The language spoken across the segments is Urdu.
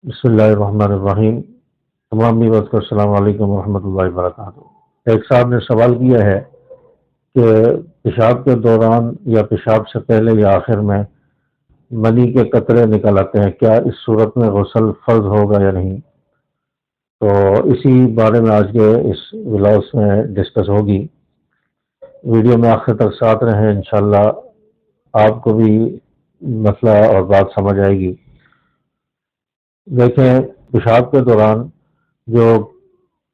بسم اللہ الرحمن الرحیم۔ تمام ویورز کو السلام علیکم ورحمۃ اللہ وبرکاتہ۔ ایک صاحب نے سوال کیا ہے کہ پیشاب کے دوران یا پیشاب سے پہلے یا آخر میں منی کے قطرے نکل آتے ہیں، کیا اس صورت میں غسل فرض ہوگا یا نہیں؟ تو اسی بارے میں آج کے اس ولاگ میں ڈسکس ہوگی۔ ویڈیو میں آخر تک ساتھ رہیں، انشاءاللہ آپ کو بھی مسئلہ اور بات سمجھ آئے گی۔ دیکھیں، پیشاب کے دوران جو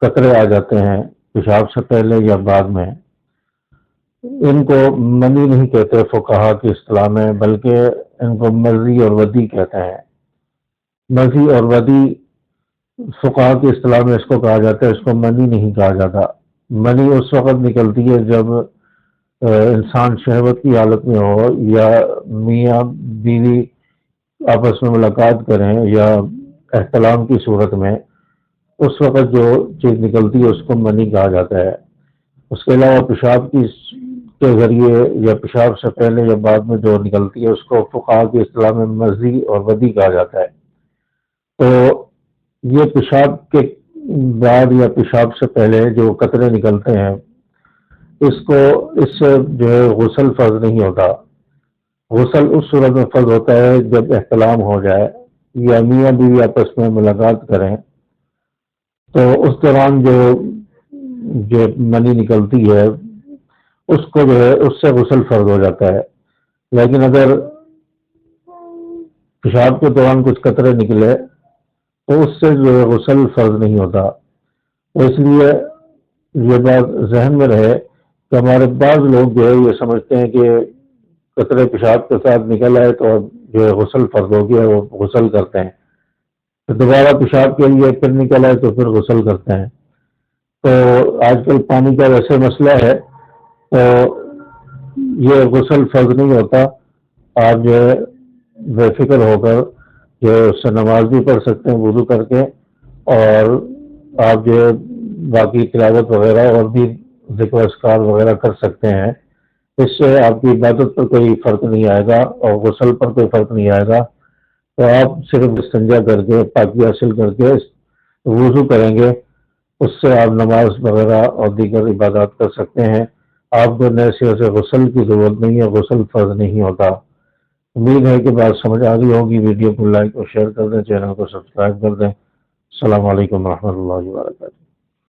قطرے آ جاتے ہیں پیشاب سے پہلے یا بعد میں، ان کو منی نہیں کہتے فقہا کی اصطلاح میں، بلکہ ان کو مزی اور ودی کہتے ہیں۔ مزی اور ودی فقہا کی اصطلاح میں اس کو کہا جاتا ہے، اس کو منی نہیں کہا جاتا۔ منی اس وقت نکلتی ہے جب انسان شہوت کی حالت میں ہو، یا میاں بیوی آپس میں ملاقات کریں یا احتلام کی صورت میں، اس وقت جو چیز نکلتی ہے اس کو منی کہا جاتا ہے۔ اس کے علاوہ پیشاب کے ذریعے یا پیشاب سے پہلے یا بعد میں جو نکلتی ہے اس کو فقہا کی اصطلاح میں مزی اور ودی کہا جاتا ہے۔ تو یہ پیشاب کے بعد یا پیشاب سے پہلے جو قطرے نکلتے ہیں، اس سے جو ہے غسل فرض نہیں ہوتا۔ غسل اس صورت میں فرض ہوتا ہے جب احتلام ہو جائے یا میاں بیوی آپس میں ملاقات کریں، تو اس دوران جو منی نکلتی ہے اس کو جو ہے اس سے غسل فرض ہو جاتا ہے۔ لیکن اگر پیشاب کے دوران کچھ قطرے نکلے تو اس سے جو ہے غسل فرض نہیں ہوتا۔ تو اس لیے یہ بات ذہن میں رہے کہ ہمارے بعض لوگ جو ہے یہ سمجھتے ہیں کہ قطرے پیشاب کے ساتھ نکل آئے تو جو ہے غسل فرض ہو گیا، وہ غسل کرتے ہیں، تو دوبارہ پیشاب کے لیے پھر نکل آئے تو پھر غسل کرتے ہیں۔ تو آج کل پانی کا ویسے مسئلہ ہے، تو یہ غسل فرض نہیں ہوتا۔ آپ جو ہے بے فکر ہو کر جو ہے اس سے نماز بھی پڑھ سکتے ہیں وضو کر کے، اور آپ جو ہے باقی تلاوت وغیرہ اور بھی ذکر اذکار وغیرہ کر سکتے ہیں۔ اس سے آپ کی عبادت پر کوئی فرق نہیں آئے گا اور غسل پر کوئی فرق نہیں آئے گا۔ تو آپ صرف استنجا کر کے پاکی حاصل کر کے وضو کریں گے، اس سے آپ نماز وغیرہ اور دیگر عبادات کر سکتے ہیں۔ آپ کو نئے سرے سے غسل کی ضرورت نہیں ہے، غسل فرض نہیں ہوتا۔ امید ہے کہ بات سمجھ آ گئی ہوگی۔ ویڈیو کو لائک اور شیئر کر دیں، چینل کو سبسکرائب کر دیں۔ السلام علیکم ورحمۃ اللہ وبرکاتہ۔